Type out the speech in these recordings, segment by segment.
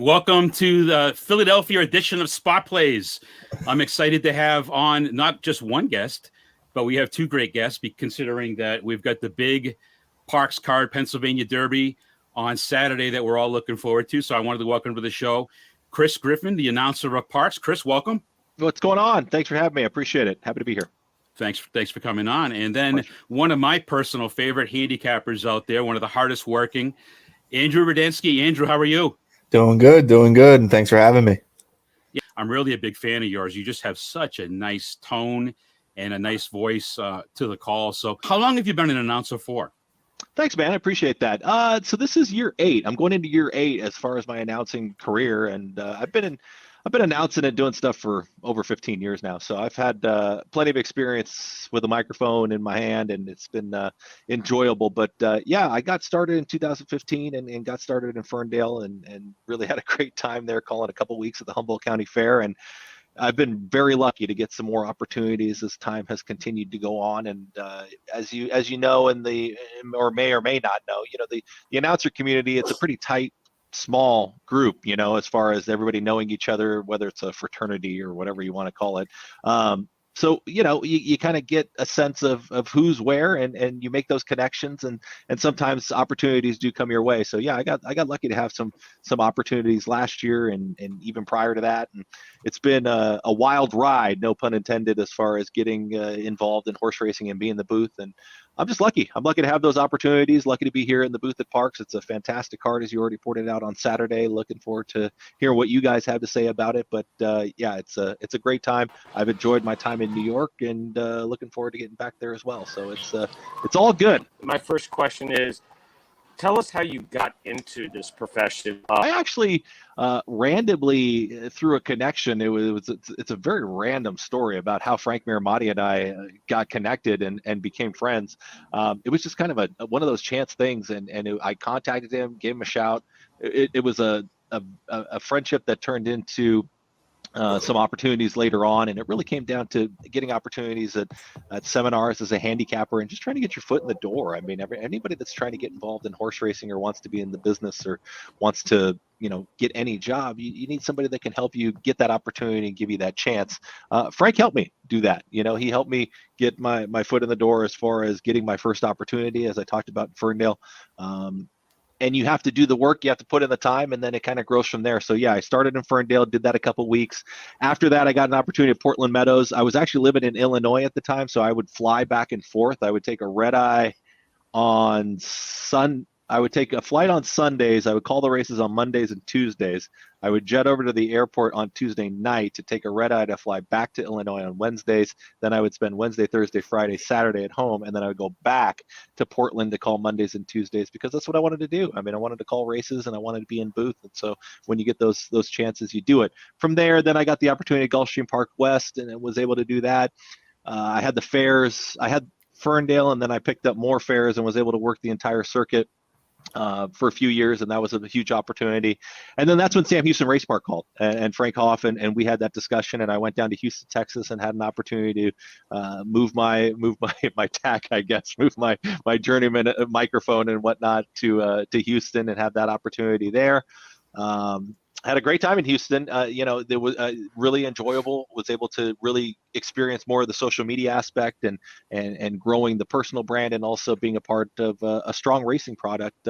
welcome to the Philadelphia edition of SpotPlays. I'm excited to have on not just one guest, but we have two great guests, considering that we've got the big Parx Card Pennsylvania Derby on Saturday that we're all looking forward to. So I wanted to welcome to the show Chris Griffin, the announcer of Parx. Chris, welcome. What's going on? Thanks for having me. I appreciate it. Happy to be here. Thanks for coming on. And then one of my personal favorite handicappers out there, one of the hardest working, Andrew Rdesinski. Andrew, how are you? Doing good, and thanks for having me. Yeah, I'm really a big fan of yours. You just have such a nice tone and a nice voice to the call. So how long have you been an announcer for? Thanks, man. I appreciate that. So this is year 8. I'm going into year 8 as far as my announcing career, and I've been announcing and doing stuff for over 15 years now. So I've had plenty of experience with a microphone in my hand, and it's been enjoyable. But yeah, I got started in 2015 and got started in Ferndale and really had a great time there, calling a couple weeks at the Humboldt County Fair. And I've been very lucky to get some more opportunities as time has continued to go on. And as you know, or may not know, the announcer community, it's a pretty tight, small group, as far as everybody knowing each other, whether it's a fraternity or whatever you want to call it. So, you kind of get a sense of who's where, and you make those connections, and sometimes opportunities do come your way. So yeah, I got lucky to have some opportunities last year and even prior to that. And it's been a wild ride, no pun intended, as far as getting involved in horse racing and being in the booth. And I'm just lucky. I'm lucky to have those opportunities, lucky to be here in the booth at Parx. It's a fantastic card, as you already pointed out, on Saturday. Looking forward to hearing what you guys have to say about it. But yeah, it's a great time. I've enjoyed my time in New York, and looking forward to getting back there as well. So it's all good. My first question is, tell us how you got into this profession. I actually randomly, through a connection, it's a very random story about how Frank Miramati and I got connected and became friends. It was just kind of one of those chance things, and I contacted him, gave him a shout. It was a friendship that turned into some opportunities later on, and it really came down to getting opportunities at seminars as a handicapper and just trying to get your foot in the door. I mean, anybody that's trying to get involved in horse racing or wants to be in the business or wants to get any job, you need somebody that can help you get that opportunity and give you that chance. Frank helped me do that. He helped me get my foot in the door as far as getting my first opportunity, as I talked about in Ferndale. And you have to do the work, you have to put in the time, and then it kind of grows from there. So yeah, I started in Ferndale, did that a couple weeks. After that, I got an opportunity at Portland Meadows. I was actually living in Illinois at the time, so I would fly back and forth. I would take a red eye I would take a flight on Sundays. I would call the races on Mondays and Tuesdays. I would jet over to the airport on Tuesday night to take a red eye to fly back to Illinois on Wednesdays. Then I would spend Wednesday, Thursday, Friday, Saturday at home. And then I would go back to Portland to call Mondays and Tuesdays, because that's what I wanted to do. I mean, I wanted to call races and I wanted to be in booth. And so when you get those chances, you do it. From there, then I got the opportunity at Gulfstream Park West and was able to do that. I had the fairs. I had Ferndale, and then I picked up more fairs and was able to work the entire circuit for a few years, and that was a huge opportunity. And then that's when Sam Houston Race Park called, and Frank Hoff, and we had that discussion, and I went down to Houston, Texas, and had an opportunity to move my tack, I guess, move my journeyman microphone and whatnot to Houston, and have that opportunity there. Had a great time in Houston. There was really enjoyable. Was able to really experience more of the social media aspect and growing the personal brand, and also being a part of a strong racing product,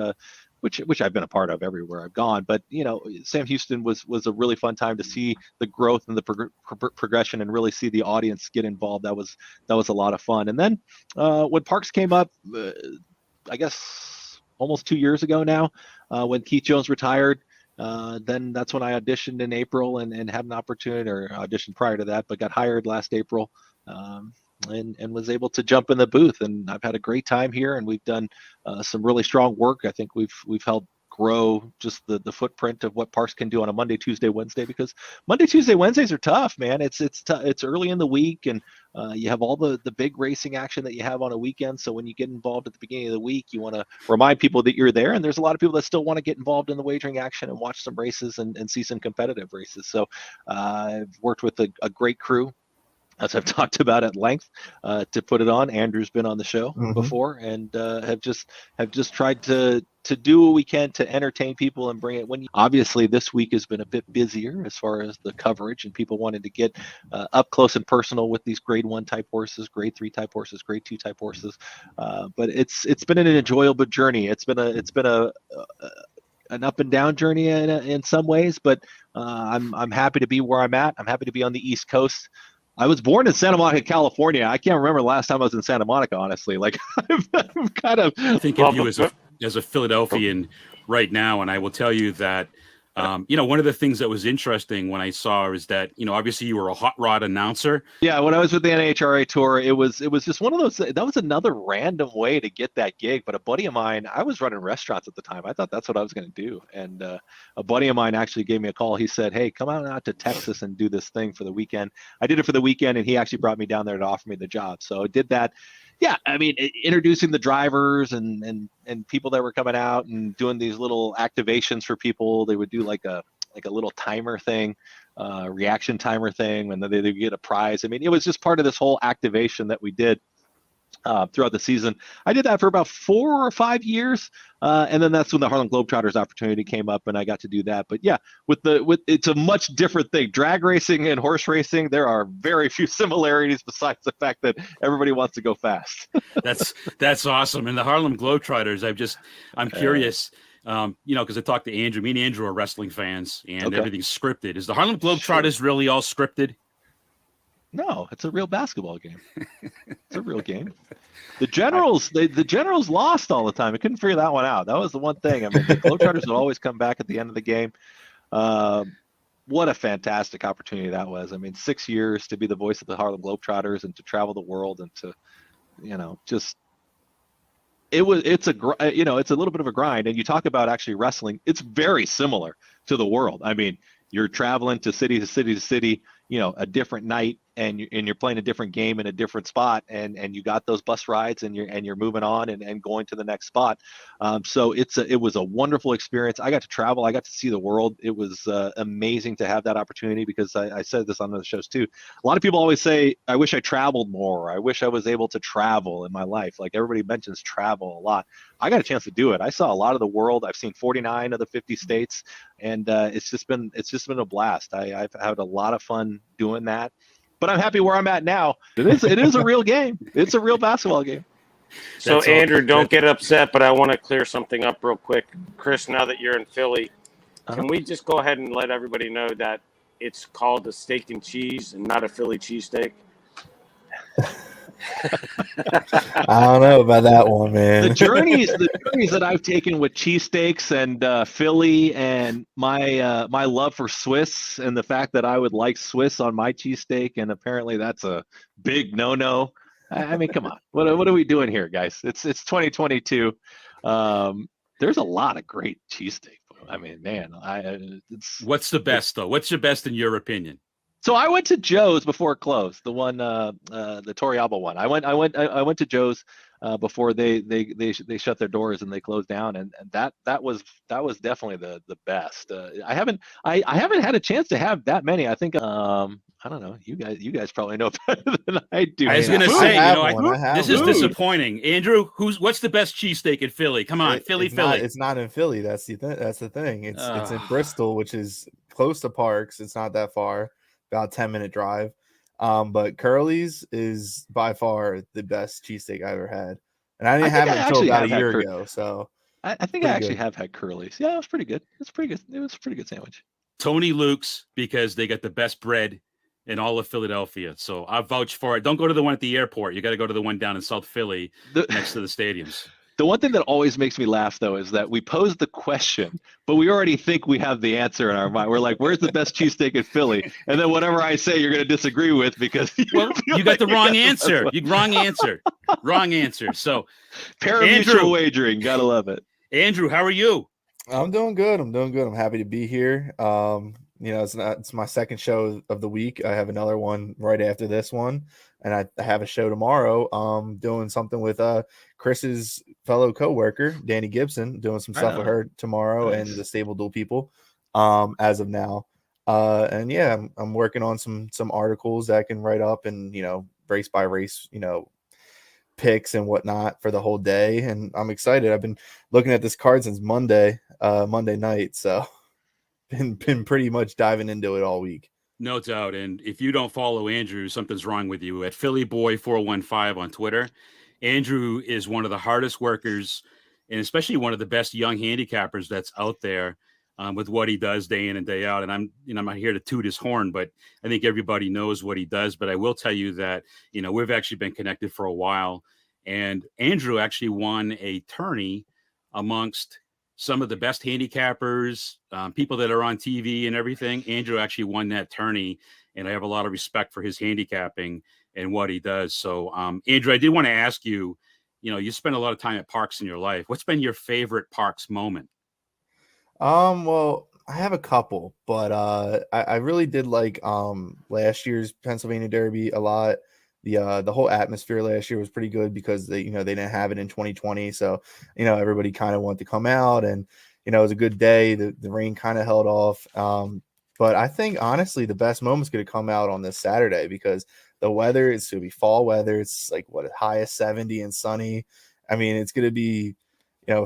which I've been a part of everywhere I've gone. But Sam Houston was a really fun time to see the growth and the progression, and really see the audience get involved. That was a lot of fun. And then when Parx came up, I guess almost 2 years ago now, when Keith Jones retired. Then that's when I auditioned in April and had an opportunity, or auditioned prior to that, but got hired last April, and was able to jump in the booth. And I've had a great time here, and we've done some really strong work. I think we've helped grow just the footprint of what Parx can do on a Monday, Tuesday, Wednesday, because Monday, Tuesday, Wednesdays are tough, man. It's early in the week, and you have all the big racing action that you have on a weekend. So when you get involved at the beginning of the week, you want to remind people that you're there. And there's a lot of people that still want to get involved in the wagering action and watch some races and see some competitive races. So I've worked with a great crew as I've talked about at length, to put it on. Andrew's been on the show before, and have just tried to do what we can to entertain people and bring it. Obviously this week has been a bit busier as far as the coverage, and people wanted to get up close and personal with these Grade 1 type horses, Grade 3 type horses, Grade 2 type horses. But it's been an enjoyable journey. It's been an up and down journey in some ways, but I'm happy to be where I'm at. I'm happy to be on the East Coast. I was born in Santa Monica, California. I can't remember the last time I was in Santa Monica, honestly. Like, I'm kind of think of you as a Philadelphian right now, and I will tell you that one of the things that was interesting when I saw is that obviously you were a hot rod announcer. Yeah, when I was with the NHRA tour, it was just one of those. That was another random way to get that gig. But a buddy of mine, I was running restaurants at the time. I thought that's what I was going to do, and a buddy of mine actually gave me a call. He said, "Hey, come out to Texas and do this thing for the weekend." I did it for the weekend, and he actually brought me down there to offer me the job. So I did that. Yeah, I mean, introducing the drivers and people that were coming out and doing these little activations for people. They would do like a little timer thing, reaction timer thing, and then they get a prize. I mean, it was just part of this whole activation that we did throughout the season. I did that for about 4 or 5 years, and then that's when the Harlem Globetrotters opportunity came up, and I got to do that. But yeah, with it's a much different thing. Drag racing and horse racing, there are very few similarities besides the fact that everybody wants to go fast. That's awesome. And the Harlem Globetrotters, I'm curious. Because I talked to Andrew. Me and Andrew are wrestling fans, and everything's scripted. Is the Harlem Globetrotters really all scripted? No, it's a real basketball game. It's a real game. The Generals, the Generals lost all the time. I couldn't figure that one out. That was the one thing. I mean, the Globetrotters would always come back at the end of the game. What a fantastic opportunity that was. I mean, 6 years to be the voice of the Harlem Globetrotters and to travel the world and to, just it's a little bit of a grind. And you talk about actually wrestling, it's very similar to the world. I mean, you're traveling to city to city to city, a different night, and you're playing a different game in a different spot, and you got those bus rides, and you're moving on and going to the next spot. So it was a wonderful experience. I got to travel. I got to see the world. It was amazing to have that opportunity, because I said this on other shows too. A lot of people always say, I wish I traveled more. I wish I was able to travel in my life. Like, everybody mentions travel a lot. I got a chance to do it. I saw a lot of the world. I've seen 49 of the 50 states, and it's just been a blast. I've had a lot of fun doing that. But I'm happy where I'm at now. It is a real game. It's a real basketball game. So, Andrew, don't get upset, but I want to clear something up real quick. Chris, now that you're in Philly, can we just go ahead and let everybody know that it's called a steak and cheese and not a Philly cheesesteak? I don't know about that one, man. The journeys that I've taken with cheesesteaks and Philly, and my love for Swiss, and the fact that I would like Swiss on my cheesesteak, and apparently that's a big no-no. I mean, come on, what are we doing here, guys? It's 2022. There's a lot of great cheesesteak. I mean, man, what's the best though? What's your best in your opinion? So I went to Joe's before it closed. The one, the Torrealba one. I went to Joe's before they shut their doors and they closed down, and that was definitely the best. I haven't had a chance to have that many. I think I don't know. You guys probably know better than I do. I was gonna say, this is disappointing. Andrew, what's the best cheesesteak in Philly? Come on, Philly. It's not in Philly. That's the thing. It's in Bristol, which is close to Parx. It's not that far. About 10-minute drive. But Curly's is by far the best cheesesteak I ever had. And I didn't have it until about a year ago. So I think I actually have had Curly's. Yeah, it was pretty good. It's pretty good. It was a pretty good sandwich. Tony Luke's, because they got the best bread in all of Philadelphia. So I vouch for it. Don't go to the one at the airport. You got to go to the one down in South Philly next to the stadiums. The one thing that always makes me laugh, though, is that we pose the question, but we already think we have the answer in our mind. We're like, where's the best cheesesteak in Philly? And then whatever I say, you're going to disagree with because you got the wrong answer. Wrong answer. Wrong answer. So pari-mutuel wagering. Got to love it. Andrew, how are you? I'm doing good. I'm happy to be here. It's my second show of the week. I have another one right after this one, and I have a show tomorrow. Doing something with Chris's fellow coworker, Danny Gibson, doing some stuff with her tomorrow. Nice. And the Stable Duel people. As of now, And yeah, I'm working on some articles that I can write up and race by race picks and whatnot for the whole day, and I'm excited. I've been looking at this card since Monday night, so been pretty much diving into it all week. No doubt. And if you don't follow Andrew, something's wrong with you. At PhillyBoy415 on Twitter, Andrew is one of the hardest workers and especially one of the best young handicappers that's out there with what he does day in and day out. And I'm not here to toot his horn, but I think everybody knows what he does. But I will tell you that, we've actually been connected for a while. And Andrew actually won a tourney amongst some of the best handicappers, people that are on TV and everything. Andrew actually won that tourney, and I have a lot of respect for his handicapping and what he does. So, Andrew, I did want to ask you, you spend a lot of time at Parx in your life. What's been your favorite Parx moment? Well, I have a couple, but I really did like last year's Pennsylvania Derby a lot. The whole atmosphere last year was pretty good because they didn't have it in 2020, so everybody kind of wanted to come out, and it was a good day. The rain kind of held off, but I think honestly the best moment's going to come out on this Saturday because the weather is going to be fall weather. It's like high of 70 and sunny. I mean, it's going to be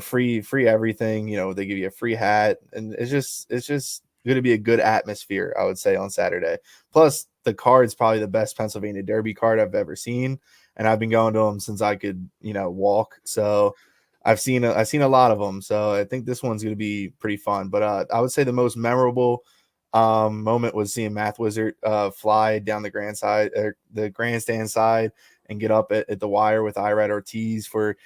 free everything. They give you a free hat, and it's just going to be a good atmosphere, I would say, on Saturday. Plus, the card's probably the best Pennsylvania Derby card I've ever seen, and I've been going to them since I could, walk. So I've seen a lot of them. So I think this one's going to be pretty fun. But I would say the most memorable moment was seeing Math Wizard fly down the grandstand side and get up at the wire with Irad Ortiz for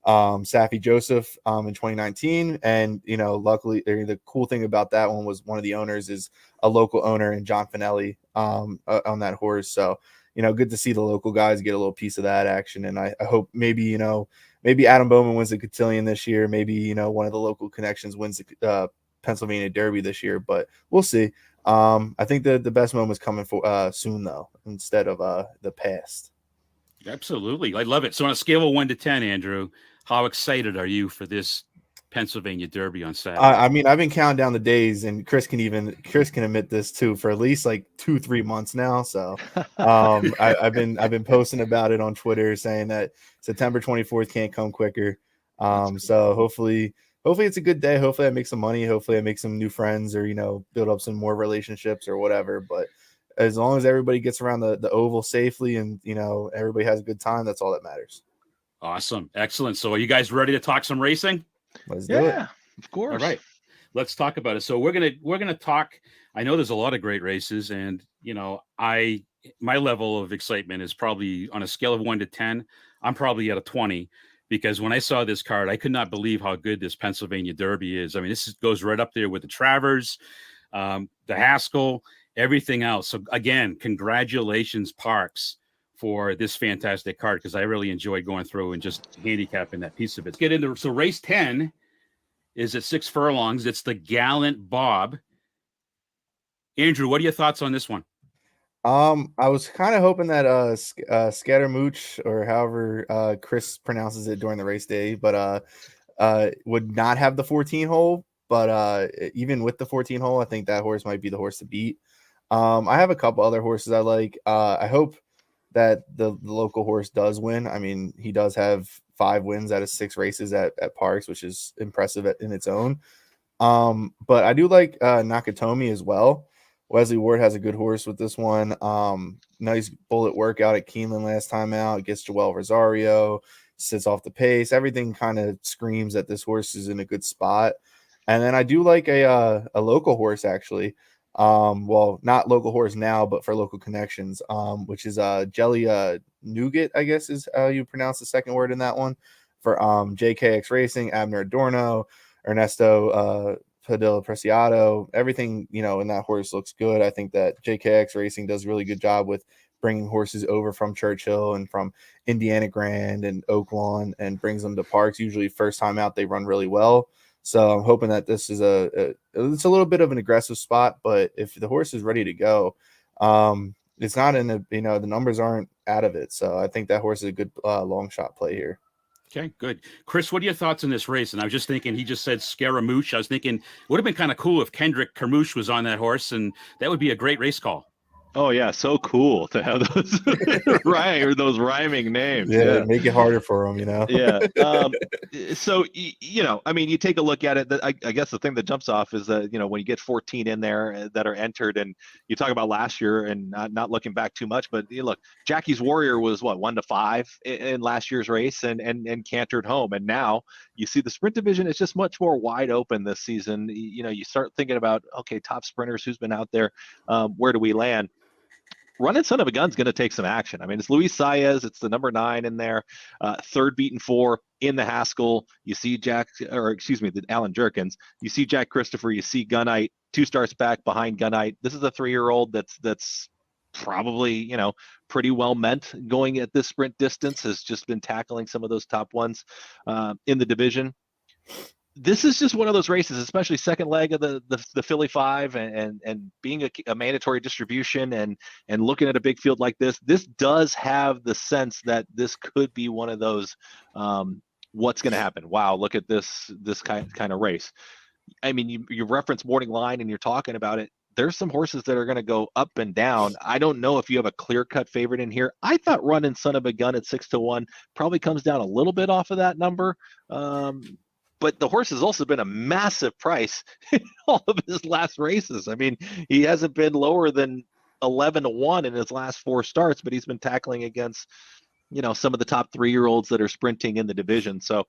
Safi Joseph in 2019. And luckily the cool thing about that one was one of the owners is a local owner, and John Finelli on that horse. So good to see the local guys get a little piece of that action. And I hope maybe Adam Bowman wins the Cotillion this year. Maybe one of the local connections wins the Pennsylvania Derby this year, but we'll see. I think the best moment's coming for soon though, instead of the past. Absolutely. I love it. So on a scale of 1 to 10, Andrew, how excited are you for this Pennsylvania Derby on Saturday? I mean, I've been counting down the days, and Chris can admit this too, for at least like 2-3 months now. So I've been posting about it on Twitter, saying that September 24th can't come quicker. So hopefully it's a good day. Hopefully I make some money. Hopefully I make some new friends, or build up some more relationships or whatever. But as long as everybody gets around the oval safely and everybody has a good time, that's all that matters. Awesome. Excellent. So are you guys ready to talk some racing? Let's do it. Of course. All right. Let's talk about it. So we're gonna talk. I know there's a lot of great races, and my level of excitement is probably on a scale of 1 to 10. I'm probably at a 20, because when I saw this card, I could not believe how good this Pennsylvania Derby is. I mean, goes right up there with the Travers, the Haskell, everything else. So again, congratulations, Parx, for this fantastic card, because I really enjoyed going through and just handicapping that piece of it. Let's get into so race 10 is at 6 furlongs. It's the Gallant Bob. Andrew, what are your thoughts on this one? I was kind of hoping that Scattermooch, or however Chris pronounces it during the race day, but would not have the 14 hole. But even with the 14 hole, I think that horse might be the horse to beat. I have a couple other horses I like. I hope that the local horse does win. I mean, he does have 5 wins out of 6 races at Parx, which is impressive in its own. But I do like Nakatomi as well. Wesley Ward has a good horse with this one. Nice bullet workout at Keeneland last time out. Gets Joel Rosario, sits off the pace. Everything kind of screams that this horse is in a good spot. And then I do like a local horse, actually. Well, not local horse now, but for local connections, which is Jelly Nougat, I guess is how you pronounce the second word in that one, for JKX Racing, Abner Adorno, Ernesto Padilla Preciado. Everything in that horse looks good. I think that JKX Racing does a really good job with bringing horses over from Churchill and from Indiana Grand and Oaklawn and brings them to Parx. Usually first time out they run really well. So I'm hoping that this is it's a little bit of an aggressive spot, but if the horse is ready to go, it's not in the numbers aren't out of it. So I think that horse is a good long shot play here. Okay, good. Chris, what are your thoughts on this race? And I was just thinking, he just said Scaramouche. I was thinking it would have been kind of cool if Kendrick Carmouche was on that horse, and that would be a great race call. Oh yeah, so cool to have those right or those rhyming names. Yeah, make it harder for them, you know. Yeah. So I mean, you take a look at it. I guess the thing that jumps off is that when you get 14 in there that are entered, and you talk about last year and not looking back too much, but look, Jackie's Warrior was what 1-5 in last year's race and cantered home, and now you see the sprint division is just much more wide open this season. You start thinking about okay, top sprinters, who's been out there, where do we land? Running Son of a Gun's going to take some action. I mean, it's Luis Saez. It's the number 9 in there. Third beaten 4 in the Haskell. You see the Alan Jerkins. You see Jack Christopher. You see Gunite. 2 starts back behind Gunite. This is a 3-year-old that's probably, pretty well meant going at this sprint distance, has just been tackling some of those top ones in the division. This is just one of those races, especially second leg of the Philly 5 and being a mandatory distribution and looking at a big field like this does have the sense that this could be one of those what's going to happen. Wow, look at this kind of race. I mean, you reference Morning Line and you're talking about it. There's some horses that are going to go up and down. I don't know if you have a clear-cut favorite in here. I thought Running Son of a Gun at 6-1 probably comes down a little bit off of that number. But the horse has also been a massive price in all of his last races. I mean, he hasn't been lower than 11-1 in his last 4 starts, but he's been tackling against, some of the top 3-year-olds that are sprinting in the division. So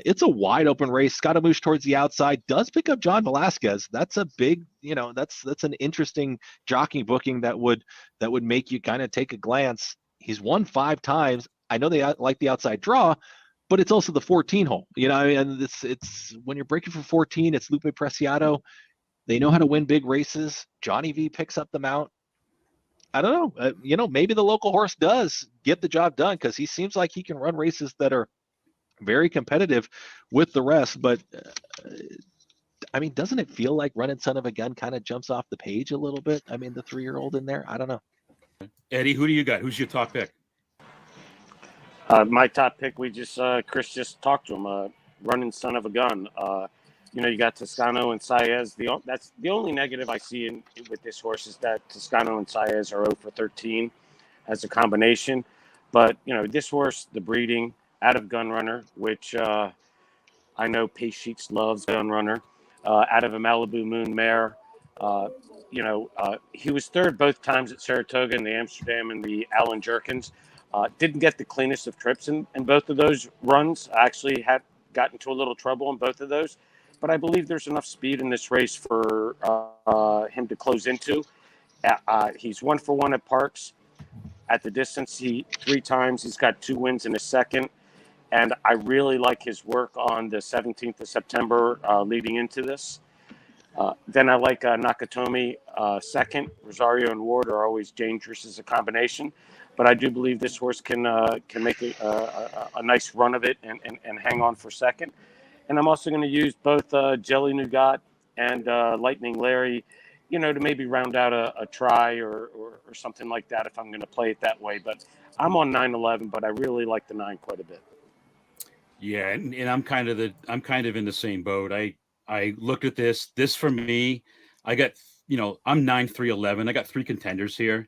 it's a wide open race. Scaramouche towards the outside does pick up John Velasquez. That's a big, that's an interesting jockeying booking that would make you kind of take a glance. He's won 5 times. I know they like the outside draw, but it's also the 14 hole, and it's when you're breaking for 14, it's Lupe Preciado. They know how to win big races. Johnny V picks up the mount. I don't know. Maybe the local horse does get the job done because he seems like he can run races that are very competitive with the rest. But I mean, doesn't it feel like Running Son of a Gun kind of jumps off the page a little bit? I mean, the 3-year-old in there. I don't know. Eddie, who do you got? Who's your top pick? My top pick, Chris just talked to him. Running Son of a Gun. You got Toscano and Saez. That's the only negative I see with this horse is that Toscano and Saez are 0 for 13 as a combination. But this horse, the breeding out of Gun Runner, which I know Pace Sheets loves Gun Runner, out of a Malibu Moon mare. He was third both times at Saratoga in the Amsterdam and the Alan Jerkins. Didn't get the cleanest of trips in both of those runs. I actually had got into a little trouble in both of those. But I believe there's enough speed in this race for him to close into. He's 1 for 1 at Parx. At the distance, 3 times. He's got 2 wins in a second. And I really like his work on the 17th of September leading into this. Then I like Nakatomi second. Rosario and Ward are always dangerous as a combination. But I do believe this horse can make a nice run of it and hang on for second. And I'm also going to use both Jelly Nougat and Lightning Larry, to maybe round out a try or something like that if I'm going to play it that way. But I'm on 9-11, but I really like the 9 quite a bit. Yeah, and I'm kind of in the same boat. I looked at this for me. I got I'm 9-3-11. I got 3 contenders here.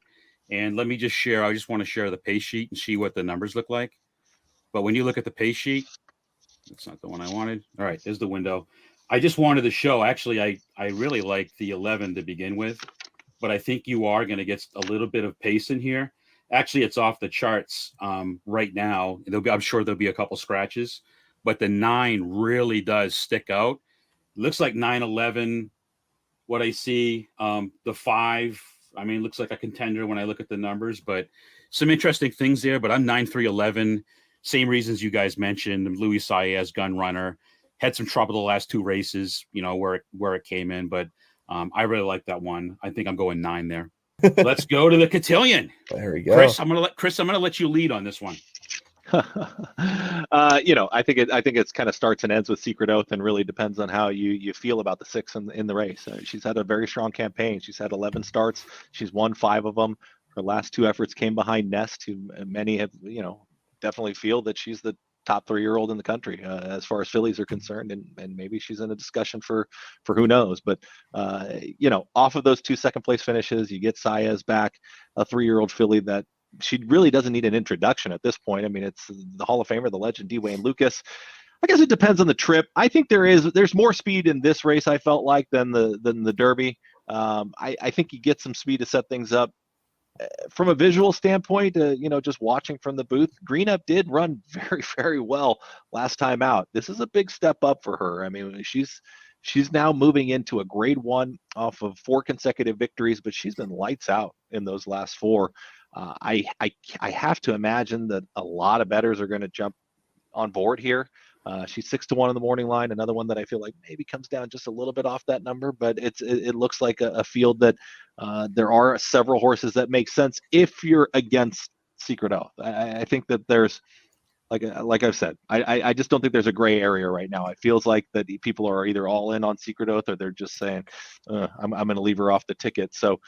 And let me just share. I just want to share the pace sheet and see what the numbers look like. But when you look at the pace sheet, that's not the one I wanted. All right, there's the window. I just wanted to show. Actually, I really like the 11 to begin with, but I think you are going to get a little bit of pace in here. Actually, it's off the charts right now. I'm sure there'll be a couple scratches, but the 9 really does stick out. Looks like 9-11. What I see, the 5. I mean, looks like a contender when I look at the numbers, but some interesting things there. But I'm 9-3-11. Same reasons you guys mentioned. Luis Saez, Gun Runner, had some trouble the last 2 races, where it came in. But I really like that one. I think I'm going 9 there. Let's go to the cotillion. There we go. Chris, I'm gonna let you lead on this one. I think it's kind of starts and ends with Secret Oath, and really depends on how you feel about the 6 in the race. She's had a very strong campaign. She's had 11 starts. She's won 5 of them. Her last 2 efforts came behind Nest, who many have, definitely feel that she's the top 3-year-old in the country as far as fillies are concerned, and maybe she's in a discussion for who knows. But off of those 2 second place finishes, you get Saez back, a 3-year-old filly that she really doesn't need an introduction at this point. I mean, it's the Hall of Famer, the legend D. Wayne Lucas. I guess it depends on the trip. I think there's more speed in this race, I felt like, than the Derby. I think you get some speed to set things up. From a visual standpoint, just watching from the booth, Green Up did run very, very well last time out. This is a big step up for her. I mean, she's now moving into a grade 1 off of 4 consecutive victories, but she's been lights out in those last 4. I have to imagine that a lot of bettors are going to jump on board here. She's 6-1 on the morning line. Another one that I feel like maybe comes down just a little bit off that number, but it looks like a field that there are several horses that make sense if you're against Secret Oath. I think that there's, like I've said, I just don't think there's a gray area right now. It feels like that people are either all in on Secret Oath or they're just saying, I'm going to leave her off the ticket. So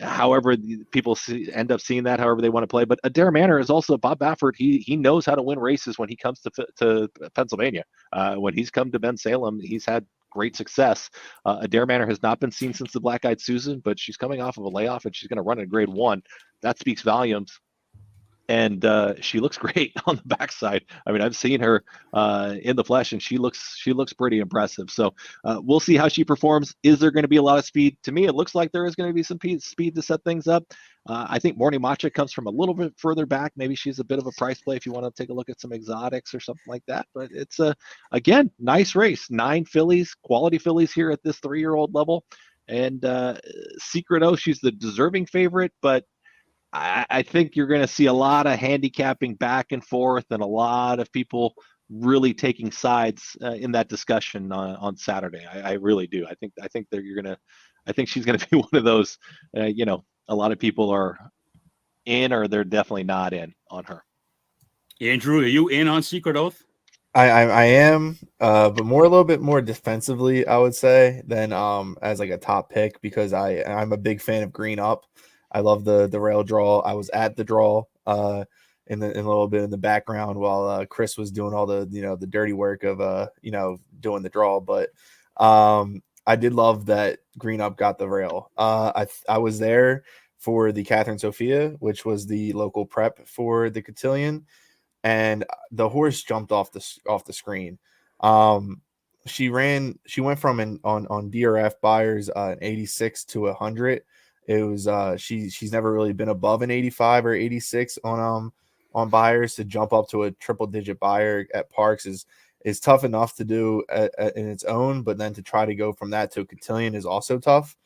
however people end up seeing that, however they want to play. But Adair Manor is also Bob Baffert. He knows how to win races when he comes to Pennsylvania. When he's come to Ben Salem, he's had great success. Adair Manor has not been seen since the Black Eyed Susan, but she's coming off of a layoff and she's going to run in grade 1. That speaks volumes. And she looks great on the backside. I mean, I've seen her in the flesh, and she looks pretty impressive. So we'll see how she performs. Is there going to be a lot of speed? To me, it looks like there is going to be some speed to set things up. I think Morning Matcha comes from a little bit further back. Maybe she's a bit of a price play if you want to take a look at some exotics or something like that. But it's again, nice race. 9 fillies, quality fillies here at this 3-year-old level. And Secret Oath, she's the deserving favorite, but I think you're going to see a lot of handicapping back and forth and a lot of people really taking sides in that discussion on Saturday. I really do. I think she's going to be one of those, a lot of people are in or they're definitely not in on her. Andrew, are you in on Secret Oath? I am, but a little bit more defensively, I would say, than as like a top pick, because I'm a big fan of Green Up. I love the rail draw. I was at the draw in a little bit in the background while Chris was doing all the the dirty work of doing the draw. But I did love that Green Up got the rail. I was there for the Catherine Sophia, which was the local prep for the cotillion, and the horse jumped off the screen. She went from on DRF buyers an 86 to 100. It was she's never really been above an 85 or 86 on buyers. To jump up to a triple digit buyer at Parx is tough enough to do in its own, but then to try to go from that to a cotillion is also tough.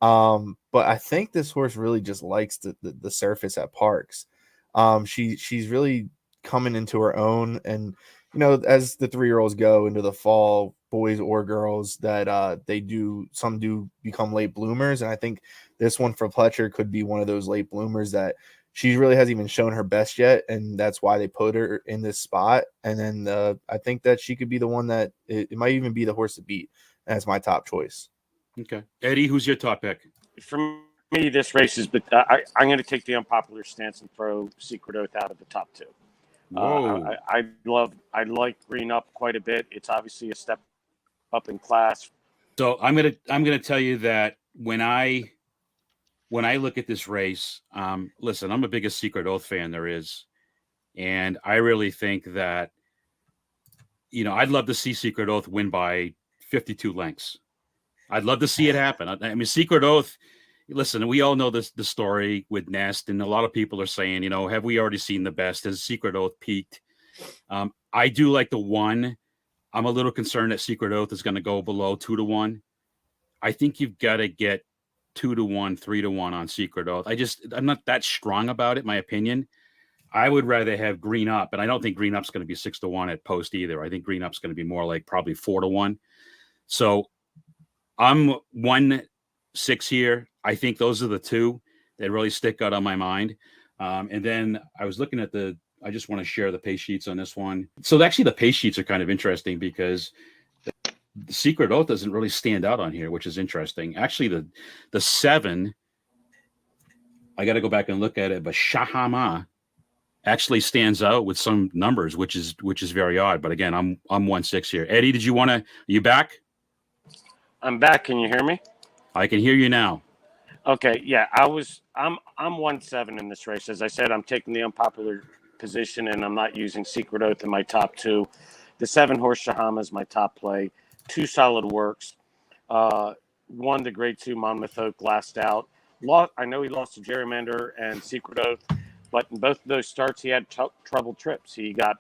But I think this horse really just likes the surface at Parx. She's really coming into her own, and as the 3-year-olds go into the fall, boys or girls, that some do become late bloomers, and I think this one for Pletcher could be one of those late bloomers that she really hasn't even shown her best yet, and that's why they put her in this spot. And then I think that she could be the one that it might even be the horse to beat. That's my top choice. Okay, Eddie, who's your top pick? For me, this race is, but I'm going to take the unpopular stance and throw Secret Oath out of the top 2. Whoa. I like Green Up quite a bit. It's obviously a step up in class. So I'm gonna tell you that when I look at this race, listen, I'm the biggest Secret Oath fan there is, and I really think that I'd love to see Secret Oath win by 52 lengths. I'd love to see it happen. I mean, Secret Oath. Listen, we all know the story with Nest, and a lot of people are saying, have we already seen the best? Has Secret Oath peaked? I do like the 1. I'm a little concerned that Secret Oath is going to go below 2-1. I think you've got to get 2-1, 3-1 on Secret Oath. I'm not that strong about it, my opinion. I would rather have Green Up, and I don't think Green Up's going to be 6-1 at post either. I think Green Up's going to be more like probably 4-1. So I'm 1-6 here. I think those are the 2 that really stick out on my mind. And then I was looking at I just want to share the pace sheets on this one. So actually the pace sheets are kind of interesting because the Secret Oath doesn't really stand out on here, which is interesting. Actually, the 7, I got to go back and look at it, but Shahama actually stands out with some numbers, which is very odd. But again, I'm 1-6 here. Eddie, did you want to? Are you back? I'm back. Can you hear me? I can hear you now. Okay, yeah, I'm 1-7 in this race. As I said, I'm taking the unpopular position, and I'm not using Secret Oath in my top two. The 7-horse Shahama is my top play. 2 solid works. One, the grade 2 Monmouth Oak last out. I know he lost to Gerrymander and Secret Oath, but in both of those starts, he had troubled trips. He got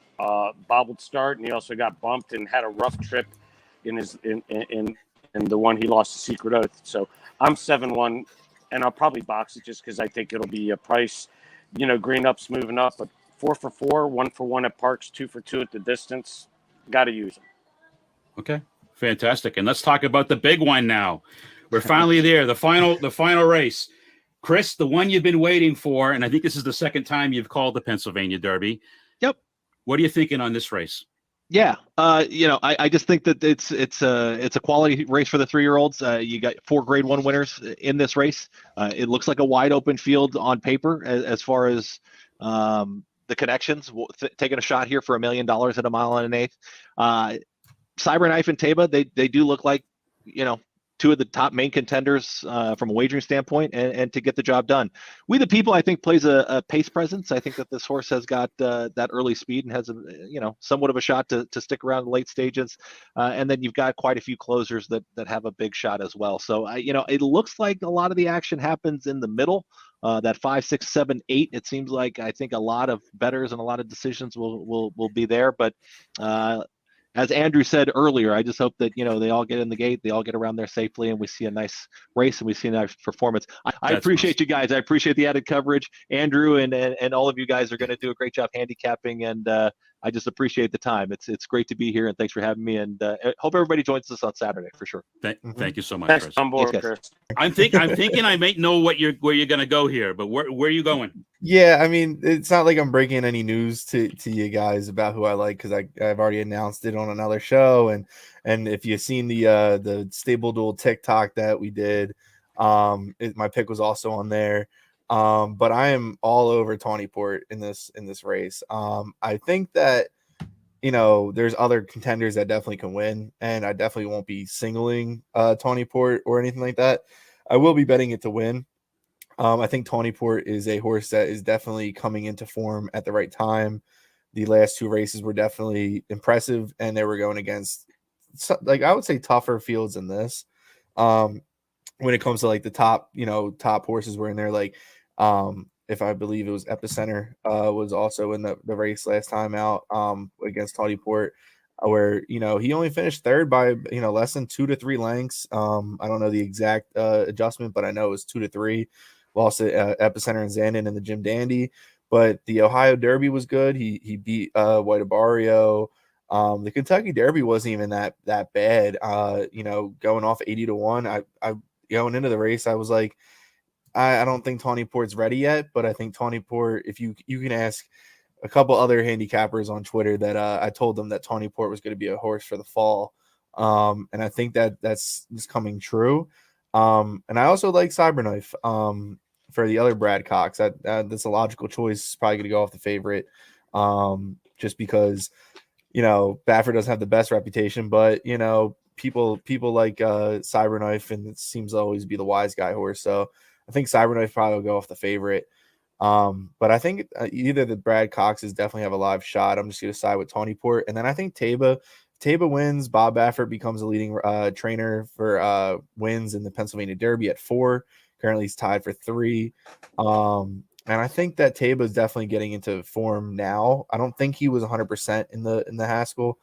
bobbled start, and he also got bumped and had a rough trip in the one he lost to Secret Oath. So I'm 7-1. And I'll probably box it just because I think it'll be a price, green up's moving up, but 4 for 4, 1 for 1 at Parx, 2 for 2 at the distance. Got to use them. Okay, fantastic. And let's talk about the big one now. We're finally there. The final race. Chris, the one you've been waiting for, and I think this is the second time you've called the Pennsylvania Derby. Yep. What are you thinking on this race? Yeah, I just think that it's a quality race for the 3-year-olds. You got 4 Grade 1 winners in this race. It looks like a wide open field on paper as far as the connections. Taking a shot here for $1 million at a mile and an eighth. Cyberknife and Taba, they do look like 2 of the top main contenders from a wagering standpoint, and to get the job done. We the People, I think, plays a pace presence. I think that this horse has got that early speed and has somewhat of a shot to stick around the late stages. And then you've got quite a few closers that have a big shot as well. So it looks like a lot of the action happens in the middle. That 5, 6, 7, 8. It seems like I think a lot of bettors and a lot of decisions will be there, but. As Andrew said earlier, I just hope that they all get in the gate, they all get around there safely, and we see a nice race and we see a nice performance. I appreciate you guys. I appreciate the added coverage. Andrew and all of you guys are going to do a great job handicapping, and I just appreciate the time. It's great to be here, and thanks for having me. And hope everybody joins us on Saturday for sure. Thank you so much, Thanks, Chris. on board, Thanks, Chris. I'm thinking I may know where you're going to go here, but where are you going? Yeah, I mean, it's not like I'm breaking any news to you guys about who I like, because I've already announced it on another show, and if you've seen the Stable Duel TikTok that we did, my pick was also on there. But I am all over Tawnyport in this race. I think that there's other contenders that definitely can win, and I definitely won't be singling Tawnyport or anything like that. I will be betting it to win. I think Tawnyport is a horse that is definitely coming into form at the right time. The last 2 races were definitely impressive, and they were going against, I would say, tougher fields than this. When it comes to the top horses were in there, if I believe it was Epicenter was also in the race last time out against Tawnyport, where he only finished 3rd by less than 2 to 3 lengths. I don't know the exact adjustment, but I know it was 2 to 3. Lost to Epicenter and Zandon in the Jim Dandy, but the Ohio Derby was good. He beat White Abario. The Kentucky Derby wasn't even that bad. Going off 80-1, I going into the race, I was like, I don't think Tawnyport's ready yet, but I think Tawnyport, if you can ask a couple other handicappers on Twitter, that I told them that Tawnyport was going to be a horse for the fall, and I think that's coming true. And I also like Cyberknife for the other Brad Cox. That's a logical choice. Probably going to go off the favorite, just because Baffert doesn't have the best reputation, but people like Cyberknife, and it seems to always be the wise guy horse. So I think Cyberknife probably will go off the favorite. But I think either the Brad Coxes definitely have a live shot. I'm just going to side with Tawnyport, and then I think Taba wins. Bob Baffert becomes a leading trainer for wins in the Pennsylvania Derby at 4. Currently, he's tied for 3. And I think that Taba is definitely getting into form now. I don't think he was 100% in the Haskell.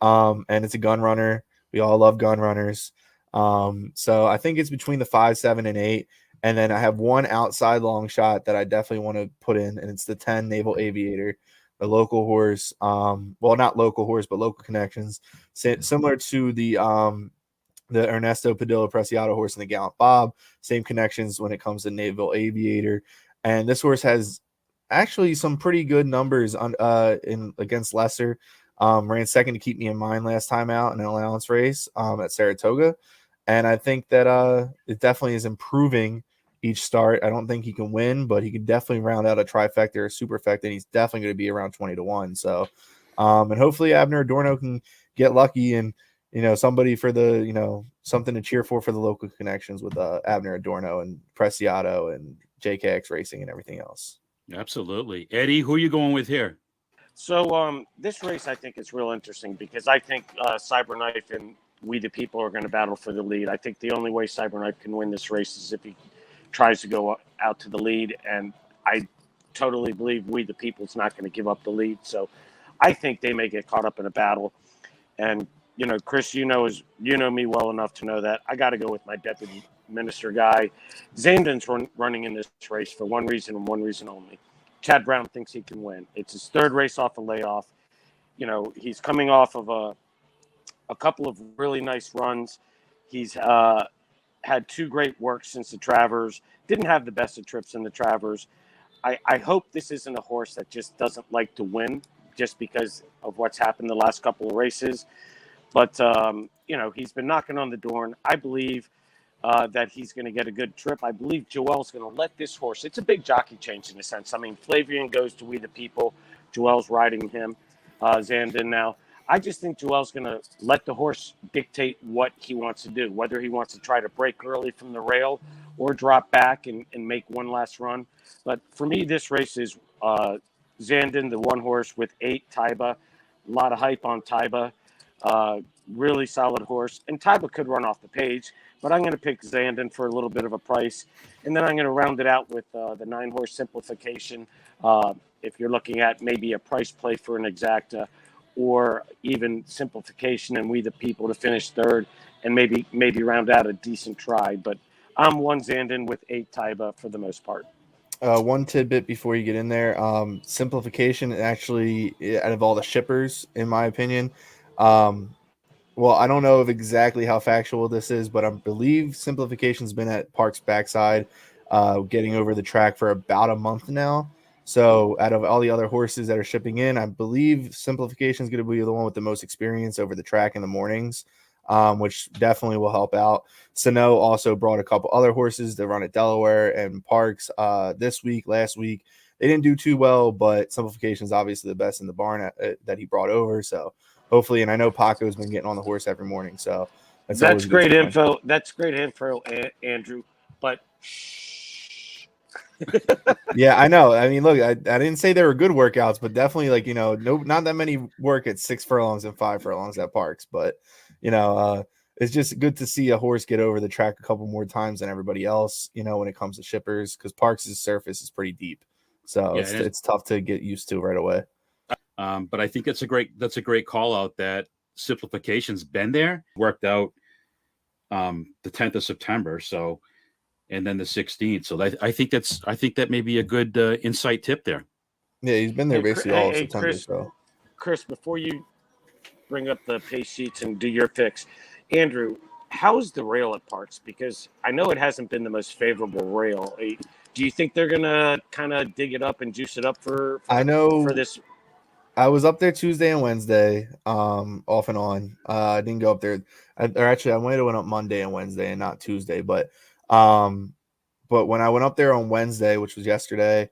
And it's a gun runner. We all love gun runners. So I think it's between the 5, 7, and 8. And then I have one outside long shot that I definitely want to put in, and it's the 10 Naval Aviator, the local horse. Well, not local horse, but local connections, similar to the Ernesto Padilla Preciado horse and the Gallant Bob. Same connections when it comes to Naval Aviator, and this horse has actually some pretty good numbers on in against Lesser. Ran second to Keep Me in Mind last time out in an allowance race at Saratoga, and I think that it definitely is improving each start. I don't think he can win, but he can definitely round out a trifecta or a superfecta, and he's definitely going to be around 20-1. So, and hopefully Abner Adorno can get lucky and, somebody for the, something to cheer for the local connections with Abner Adorno and Preciado and JKX Racing and everything else. Absolutely. Eddie, who are you going with here? So this race, I think, is real interesting because I think Cyberknife and We the People are going to battle for the lead. I think the only way Cyberknife can win this race is if he tries to go out to the lead, and I totally believe We the People's not going to give up the lead. So I think they may get caught up in a battle. And, Chris, you know me well enough to know that I got to go with my deputy minister guy. Zandon's running in this race for one reason and one reason only. Chad Brown thinks he can win. It's his third race off a layoff. He's coming off of a couple of really nice runs. He's had two great works since the Travers. Didn't have the best of trips in the Travers. I hope this isn't a horse that just doesn't like to win just because of what's happened the last couple of races. But, he's been knocking on the door, and I believe that he's going to get a good trip. I believe Joel's going to let this horse. It's a big jockey change in a sense. I mean, Flavian goes to We the People. Joel's riding him, Zandon now. I just think Joel's going to let the horse dictate what he wants to do, whether he wants to try to break early from the rail or drop back and make one last run. But for me, this race is Zandon, the one horse with 8, Taiba. A lot of hype on Taiba. Really solid horse. And Taiba could run off the page, but I'm going to pick Zandon for a little bit of a price. And then I'm going to round it out with the 9-horse Simplification. If you're looking at maybe a price play for an exacta, or even Simplification and We the People to finish third, and maybe round out a decent try. But I'm one Zandon with 8 Taiba for the most part. One tidbit before you get in there, Simplification actually, out of all the shippers, in my opinion, well, I don't know of exactly how factual this is, but I believe Simplification's been at Parx backside, getting over the track for about a month now. So out of all the other horses that are shipping in, I believe Simplification is going to be the one with the most experience over the track in the mornings, which definitely will help out. Sano also brought a couple other horses that run at Delaware and Parx last week. They didn't do too well, but Simplification is obviously the best in the barn that he brought over. So hopefully, and I know Paco's been getting on the horse every morning. So that's great info. That's great info, Andrew. But yeah, I know. I mean, look, I didn't say they were good workouts, but definitely not that many work at 6 furlongs and 5 furlongs at Parx. But it's just good to see a horse get over the track a couple more times than everybody else. When it comes to shippers, because Parx's surface is pretty deep, so yeah, it's tough to get used to right away. But I think that's a great call out that Simplification's been there, worked out the 10th of September. So. And then the 16th. So I think that may be a good insight tip there. Yeah, he's been there basically all of September. Chris, before you bring up the pace sheets and do your picks, Andrew, how's the rail at Parx? Because I know it hasn't been the most favorable rail. Do you think they're gonna kind of dig it up and juice it up for this? I was up there Tuesday and Wednesday, off and on. I didn't go up there. I might have went up Monday and Wednesday and not Tuesday, but when I went up there on Wednesday, which was yesterday,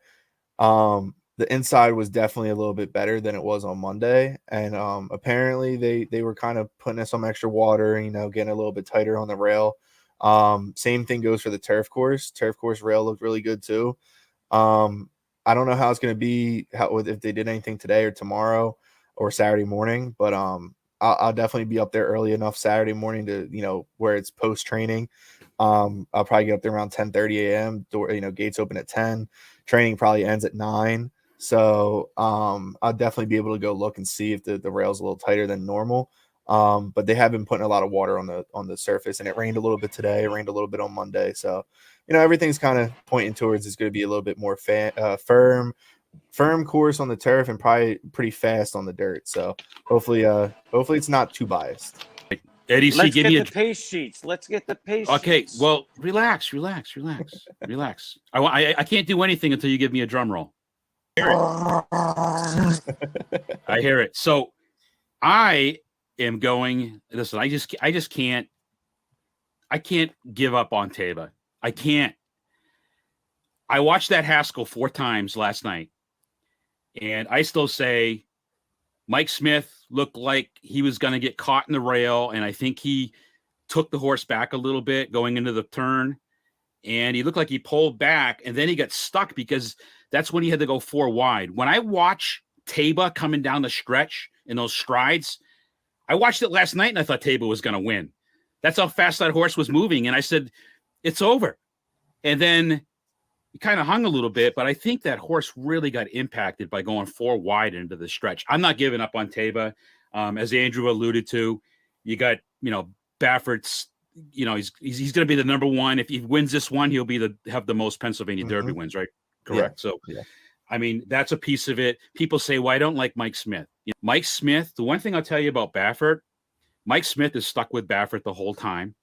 the inside was definitely a little bit better than it was on Monday. And apparently they were kind of putting in some extra water, getting a little bit tighter on the rail. Same thing goes for the turf course. Turf course rail looked really good too. I don't know how it's going to be, if they did anything today or tomorrow or Saturday morning, but I'll definitely be up there early enough Saturday morning to, where it's post training. I'll probably get up there around 10:30 a.m. Gates open at 10. Training probably ends at 9. So I'll definitely be able to go look and see if the rail's a little tighter than normal. But they have been putting a lot of water on the surface, and it rained a little bit today. It rained a little bit on Monday. So, everything's kind of pointing towards it's going to be a little bit more firm course on the turf and probably pretty fast on the dirt. So hopefully it's not too biased. Eddie, let's get the pace sheets. Let's get the pace sheets. Okay, well, relax. I can't do anything until you give me a drum roll. I hear it. So I am going. Listen, I just can't give up on Taiba. I can't. I watched that Haskell 4 times last night, and I still say Mike Smith looked like he was going to get caught in the rail, and I think he took the horse back a little bit going into the turn, and he looked like he pulled back, and then he got stuck because that's when he had to go 4 wide. When I watch Taba coming down the stretch in those strides, I watched it last night, and I thought Taba was going to win. That's how fast that horse was moving, and I said, it's over. And then he kind of hung a little bit, but I think that horse really got impacted by going 4 wide into the stretch. I'm not giving up on Taba. As Andrew alluded to, you got, Baffert's, he's going to be the number one. If he wins this one, he'll be have the most Pennsylvania Derby wins, right? Correct. Yeah. So, I mean, that's a piece of it. People say, well, I don't like Mike Smith. Mike Smith, the one thing I'll tell you about Baffert, Mike Smith is stuck with Baffert the whole time.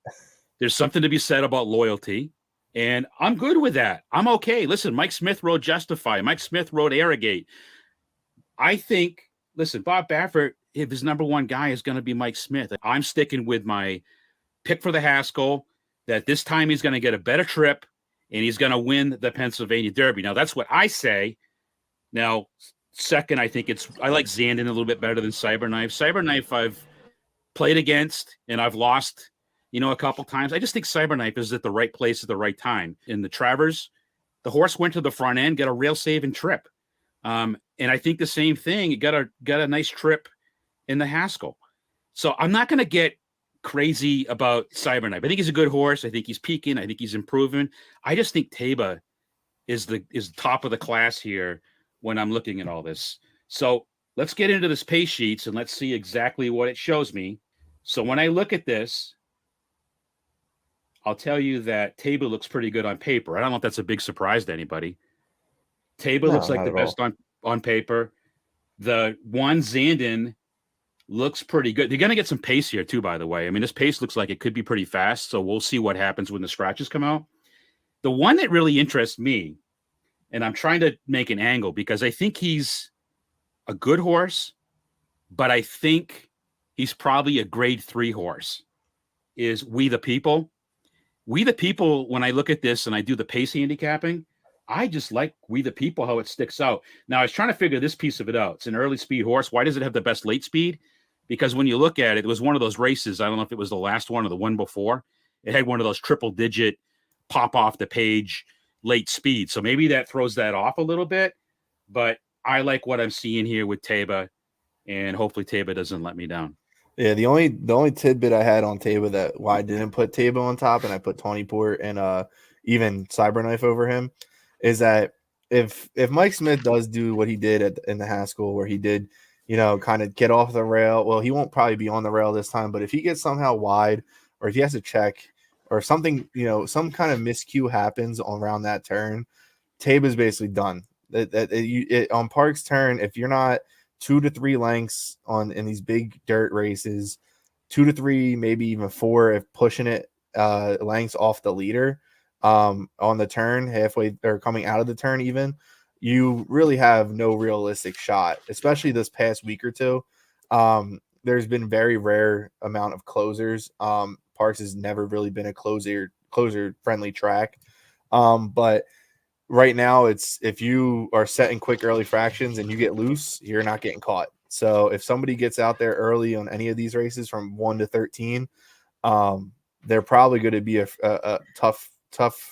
There's something to be said about loyalty. And I'm good with that. I'm okay. Listen, Mike Smith rode Justify. Mike Smith rode Arrogate. I think, listen, Bob Baffert, if his number one guy is going to be Mike Smith, I'm sticking with my pick for the Haskell, that this time he's going to get a better trip and he's going to win the Pennsylvania Derby. Now, that's what I say. Now, second, I like Zandon a little bit better than Cyberknife. Cyberknife I've played against and I've lost a couple times. I just think Cyberknife is at the right place at the right time. In the Travers, the horse went to the front end, got a rail saving trip. And I think the same thing, it got a nice trip in the Haskell. So I'm not going to get crazy about Cyberknife. I think he's a good horse. I think he's peaking. I think he's improving. I just think Taba is top of the class here when I'm looking at all this. So let's get into this pace sheets and let's see exactly what it shows me. So when I look at this, I'll tell you that Taba looks pretty good on paper. I don't know if that's a big surprise to anybody. Taba looks like the best on paper. The one Zandon looks pretty good. They're going to get some pace here too, by the way. I mean, this pace looks like it could be pretty fast, so we'll see what happens when the scratches come out. The one that really interests me, and I'm trying to make an angle because I think he's a good horse, but I think he's probably a grade 3 horse, is We the People. We the People, when I look at this and I do the pace handicapping, I just like We the People, how it sticks out. Now, I was trying to figure this piece of it out. It's an early speed horse. Why does it have the best late speed? Because when you look at it, it was one of those races. I don't know if it was the last one or the one before. It had one of those triple digit pop off the page late speed. So maybe that throws that off a little bit. But I like what I'm seeing here with Taba, and hopefully Taba doesn't let me down. Yeah, the only tidbit I had on Taba that why I didn't put Taba on top and I put Tony Port and even Cyberknife over him is that if Mike Smith does do what he did in the Haskell, where he did, kind of get off the rail, well, he won't probably be on the rail this time, but if he gets somehow wide or if he has to check or something, some kind of miscue happens around that turn, Taba's basically done. On Park's turn, if you're not 2 to 3 lengths in these big dirt races, 2 to 3, maybe even 4 if pushing it lengths off the leader on the turn, halfway or coming out of the turn even, you really have no realistic shot, especially this past week or two. There's been very rare amount of closers. Parx has never really been a closer friendly track. But right now, it's if you are setting quick early fractions and you get loose, you're not getting caught. So if somebody gets out there early on any of these races from 1 to 13, they're probably going to be a tough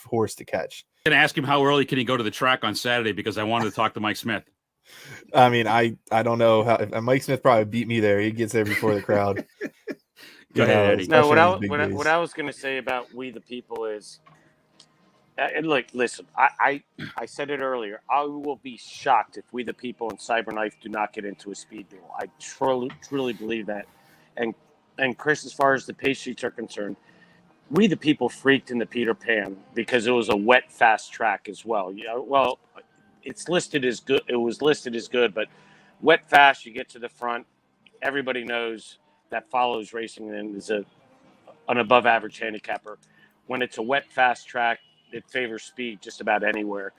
horse to catch. I'm going to ask him how early can he go to the track on Saturday because I wanted to talk to Mike Smith. I mean, I don't know how Mike Smith probably beat me there. He gets there before the crowd. Go ahead, Eddie. No, what I was going to say about We the People is, and look, listen, I said it earlier. I will be shocked if We the People and Cyberknife do not get into a speed duel. I truly believe that. And Chris, as far as the pace sheets are concerned, We the People freaked in the Peter Pan because it was a wet, fast track as well. Well, it's listed as good. It was listed as good, but wet, fast. You get to the front. Everybody knows that follows racing and is an above average handicapper. When it's a wet, fast track, it favors speed just about anywhere.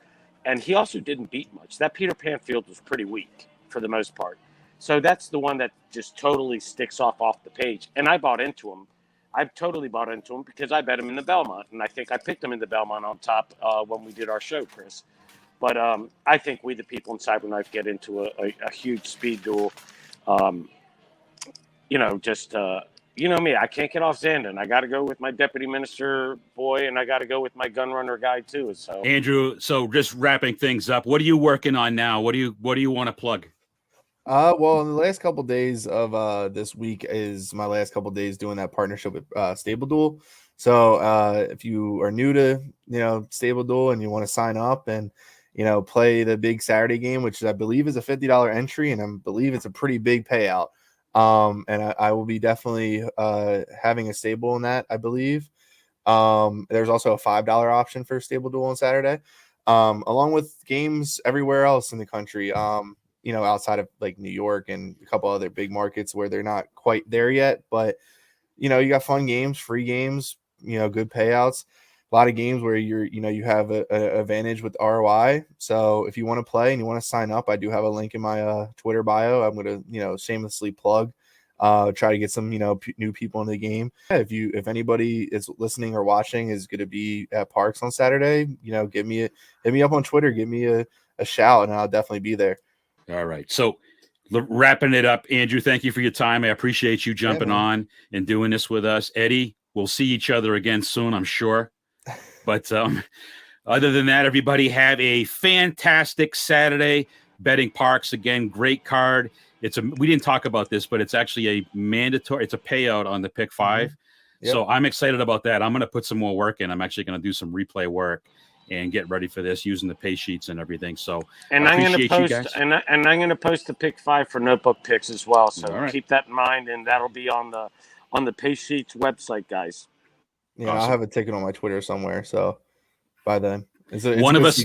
And he also didn't beat much. That Peter Pan field was pretty weak for the most part. So that's the one that just totally sticks off the page. And I bought into him I've totally bought into them because I bet them in the Belmont, and I think I picked them in the Belmont on top when we did our show, Chris. But I think we, the people in Cyberknife, get into a huge speed duel. You know me, I can't get off Zandon. I got to go with my deputy minister boy, and I got to go with my gun runner guy too. So Andrew, so just wrapping things up, what are you working on now? What do you want to plug? Well, in the last couple of days of this week is my last couple of days doing that partnership with Stable Duel. So if you are new to Stable Duel and you want to sign up and play the big Saturday game, which I believe is a $50 entry, and I believe it's a pretty big payout. And I will be definitely having a stable in that, I believe. There's also a $5 option for Stable Duel on Saturday, along with games everywhere else in the country. Outside of like New York and a couple other big markets where they're not quite there yet, but you got fun games, free games, good payouts, a lot of games where you have a advantage with ROI. So if you want to play and you want to sign up, I do have a link in my Twitter bio. I'm going to, shamelessly plug, try to get some, new people in the game. If anybody is listening or watching is going to be at Parx on Saturday, hit me up on Twitter, give me a shout, and I'll definitely be there. All right. So wrapping it up, Andrew, thank you for your time. I appreciate you jumping on and doing this with us. Eddie, we'll see each other again soon, I'm sure. But other than that, everybody have a fantastic Saturday betting Parx. Again, great card. We didn't talk about this, but it's actually a mandatory. It's a payout on the pick 5. Mm-hmm. Yep. So I'm excited about that. I'm going to put some more work in. I'm actually going to do some replay work and get ready for this using the pay sheets and everything. So I'm going to post and I'm going to post the pick 5 for notebook picks as well. So keep that in mind, and that'll be on the pay sheets website, guys. Yeah, awesome. I'll have a ticket on my Twitter somewhere. So by then, one of us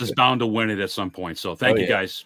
is bound to win it at some point. So thank you guys.